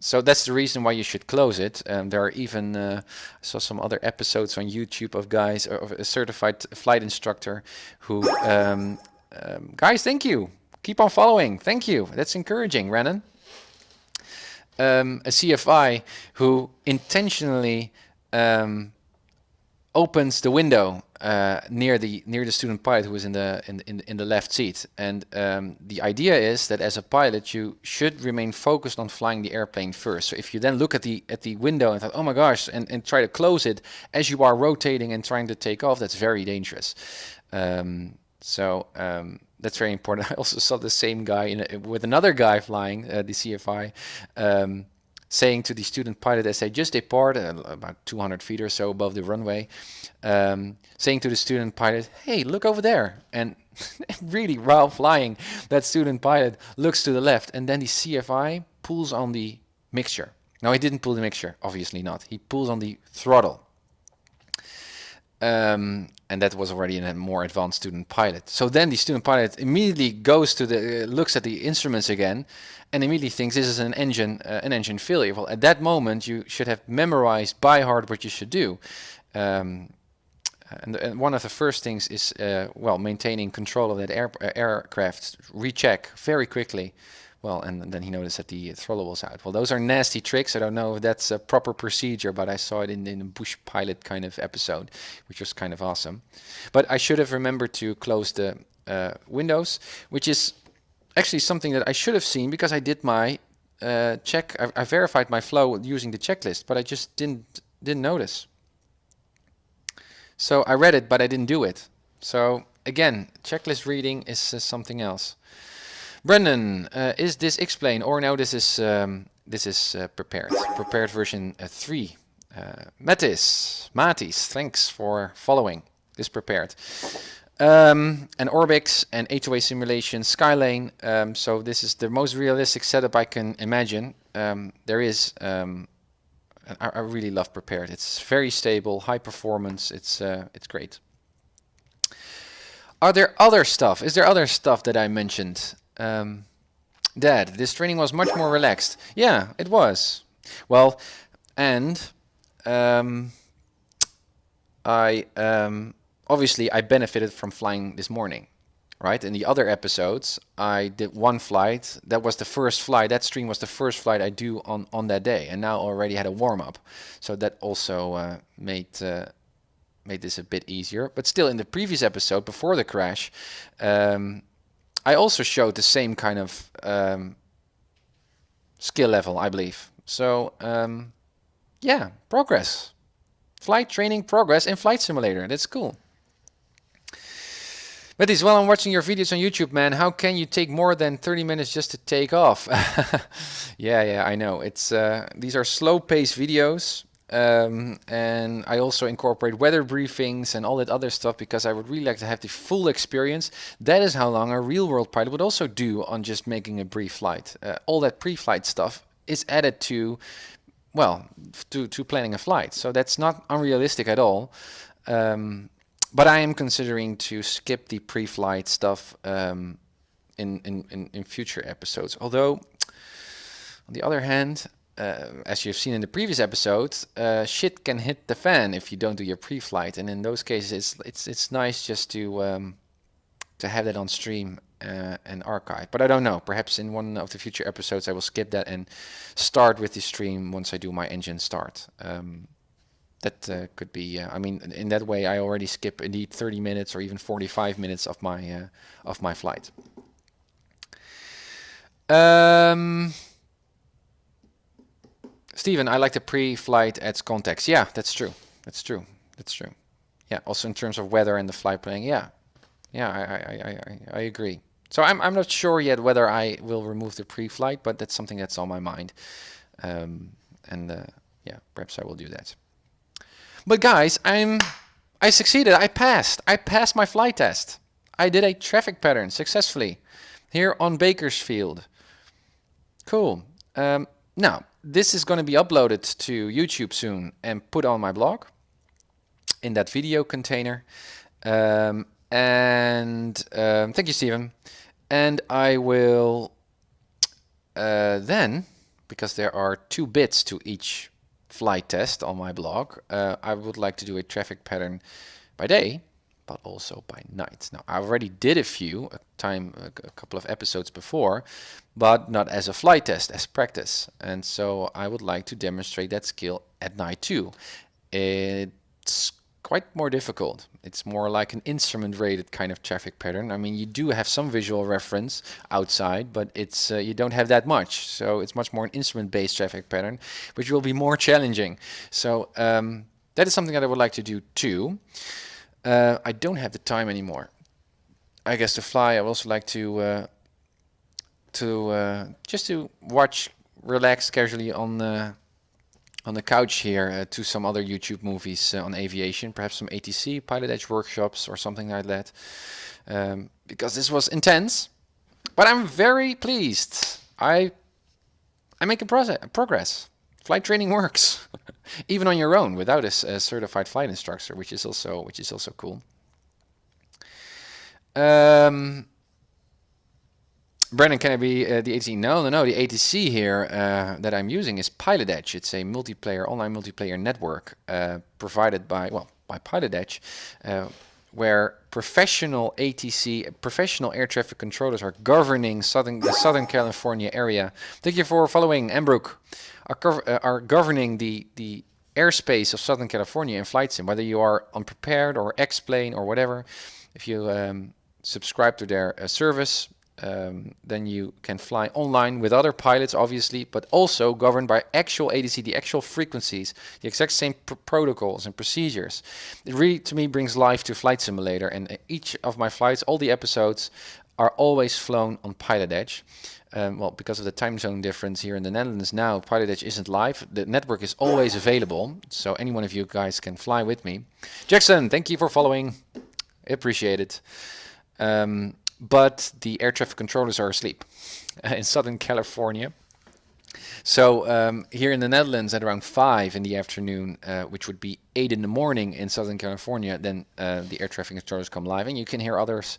So that's the reason why you should close it. There are even, I saw some other episodes on YouTube of guys, of a certified flight instructor who, guys, thank you. Keep on following. Thank you. That's encouraging, Renan. A CFI who intentionally opens the window near the student pilot who is in the left seat, and the idea is that as a pilot you should remain focused on flying the airplane first. So if you then look at the window and thought, oh my gosh, and try to close it as you are rotating and trying to take off, that's very dangerous. That's very important. I also saw the same guy with another guy flying, the CFI, saying to the student pilot as they just depart, about 200 feet or so above the runway, saying to the student pilot, hey, look over there. And really, while flying, that student pilot looks to the left, and then the CFI pulls on the mixture. No, he didn't pull the mixture, obviously not. He pulls on the throttle. And that was already a more advanced student pilot. So then the student pilot immediately goes to looks at the instruments again, and immediately thinks this is an engine failure. Well, at that moment, you should have memorized by heart what you should do. And one of the first things is, maintaining control of that aircraft. Recheck very quickly. Well, and then he noticed that the throttle was out. Well, those are nasty tricks. I don't know if that's a proper procedure, but I saw it in a bush pilot kind of episode, which was kind of awesome. But I should have remembered to close the windows, which is actually something that I should have seen because I did my check. I verified my flow using the checklist, but I just didn't notice. So I read it, but I didn't do it. So again, checklist reading is something else. Brendan, is this explained or no? This is prepared version 3. Matis, thanks for following. This prepared. And ORBX and A2A Simulations Skylane. So this is the most realistic setup I can imagine. There is. I really love prepared. It's very stable, high performance. It's great. Are there other stuff? Is there other stuff that I mentioned? Dad, this training was much more relaxed. Yeah, it was. Well, and I obviously I benefited from flying this morning, right? In the other episodes, I did one flight. That was the first flight. That stream was the first flight I do on that day, and now already had a warm up. So that also made this a bit easier. But still, in the previous episode before the crash, I also showed the same kind of skill level, I believe. So yeah, progress. Flight training progress in Flight Simulator. That's cool. But while I'm watching your videos on YouTube, man, how can you take more than 30 minutes just to take off? Yeah, I know. It's these are slow-paced videos, and I also incorporate weather briefings and all that other stuff because I would really like to have the full experience. That is how long a real-world pilot would also do on just making a brief flight. All that pre-flight stuff is added to, well, to planning a flight. So that's not unrealistic at all. But I am considering to skip the pre-flight stuff in future episodes. Although, on the other hand, as you've seen in the previous episodes, shit can hit the fan if you don't do your pre-flight, and in those cases, it's nice just to have that on stream and archive. But I don't know. Perhaps in one of the future episodes, I will skip that and start with the stream once I do my engine start. That could be. I mean, in that way, I already skip indeed 30 minutes or even 45 minutes of my flight. Steven, I like the pre-flight adds context. Yeah, that's true. That's true. That's true. Yeah, also in terms of weather and the flight planning. Yeah, I agree. So I'm not sure yet whether I will remove the pre-flight, but that's something that's on my mind. Yeah, perhaps I will do that. But guys, I succeeded. I passed. I passed my flight test. I did a traffic pattern successfully here on Bakersfield. Cool. Now, this is going to be uploaded to YouTube soon and put on my blog in that video container. Thank you, Steven. And I will then, because there are 2 bits to each flight test on my blog, I would like to do a traffic pattern by day, but also by night. Now, I already did a couple of episodes before, but not as a flight test, as practice. And so I would like to demonstrate that skill at night too. It's quite more difficult. It's more like an instrument-rated kind of traffic pattern. I mean, you do have some visual reference outside, but it's you don't have that much. So it's much more an instrument-based traffic pattern, which will be more challenging. So that is something that I would like to do too. I don't have the time anymore, I guess, to fly. I would also like to just to watch, relax casually on the couch here to some other YouTube movies on aviation, perhaps some ATC, PilotEdge workshops or something like that, because this was intense, but I'm very pleased. I make progress. Flight training works, even on your own without a certified flight instructor, which is also cool. Brandon, can it be the ATC? No. The ATC here that I'm using is PilotEdge. It's a online multiplayer network provided by PilotEdge, where professional ATC, professional air traffic controllers are governing the Southern California area. Thank you for following, Embrook. Are governing the airspace of Southern California in flight sim, whether you are unprepared or X-plane or whatever. If you subscribe to their service, then you can fly online with other pilots, obviously, but also governed by actual ATC, the actual frequencies, the exact same protocols and procedures. It really, to me, brings life to Flight Simulator, and each of my flights, all the episodes, are always flown on PilotEdge. Well, because of the time zone difference here in the Netherlands now, PilotEdge isn't live. The network is always available, so any one of you guys can fly with me. Jackson, thank you for following. I appreciate it. But the air traffic controllers are asleep in Southern California. So here in the Netherlands at around 5 in the afternoon, which would be 8 in the morning in Southern California, then the air traffic controllers come live, and you can hear others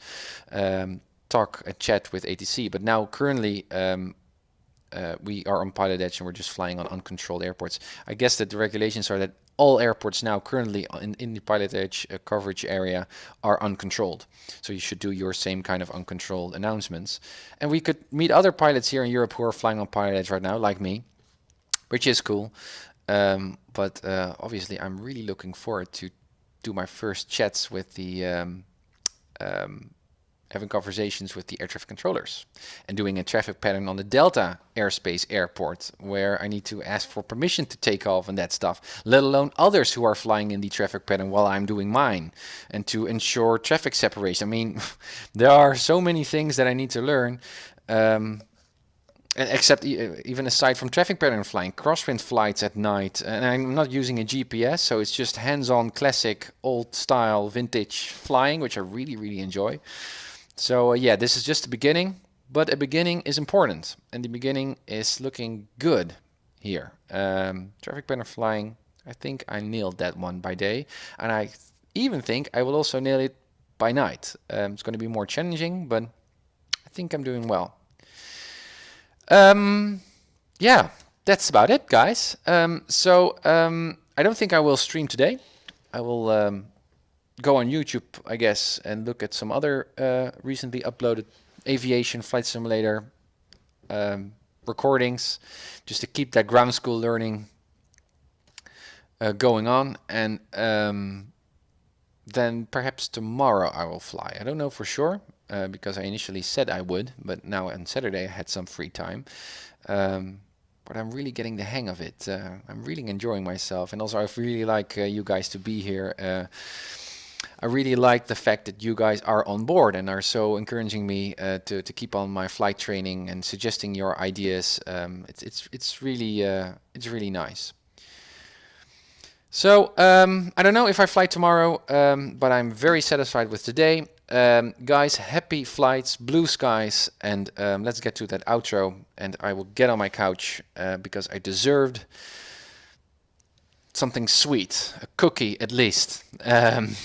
talk and chat with ATC. But now currently we are on PilotEdge and we're just flying on uncontrolled airports. I guess that the regulations are that all airports now currently in the PilotEdge coverage area are uncontrolled. So you should do your same kind of uncontrolled announcements. And we could meet other pilots here in Europe who are flying on PilotEdge right now, like me, which is cool. But obviously I'm really looking forward to do my first chats with the having conversations with the air traffic controllers and doing a traffic pattern on the Delta airspace airport where I need to ask for permission to take off and that stuff, let alone others who are flying in the traffic pattern while I'm doing mine, and to ensure traffic separation. I mean, there are so many things that I need to learn, except even aside from traffic pattern flying, crosswind flights at night, and I'm not using a GPS, so it's just hands-on classic old style vintage flying, which I really, really enjoy. So yeah, this is just the beginning, but a beginning is important, and the beginning is looking good here. Traffic pattern flying, I think I nailed that one by day, and I even think I will also nail it by night. It's going to be more challenging, but I think I'm doing well. Yeah, that's about it, guys. So I don't think I will stream today. I will go on YouTube, I guess, and look at some other recently uploaded aviation flight simulator recordings, just to keep that ground school learning going on. And then perhaps tomorrow I will fly. I don't know for sure, because I initially said I would, but now on Saturday I had some free time. But I'm really getting the hang of it. I'm really enjoying myself, and also I really like you guys to be here. I really like the fact that you guys are on board and are so encouraging me to keep on my flight training and suggesting your ideas. It's really nice. So I don't know if I fly tomorrow, but I'm very satisfied with today. Guys, happy flights, blue skies, and let's get to that outro. And I will get on my couch because I deserved something sweet, a cookie at least. And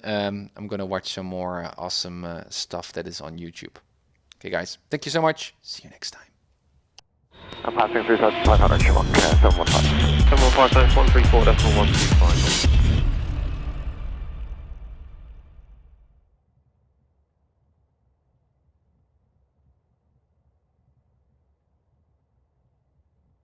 I'm gonna watch some more awesome stuff that is on YouTube. Okay, guys, thank you so much. See you next time. I'm passing through 500 Shamrock, 715. 715, 134.125.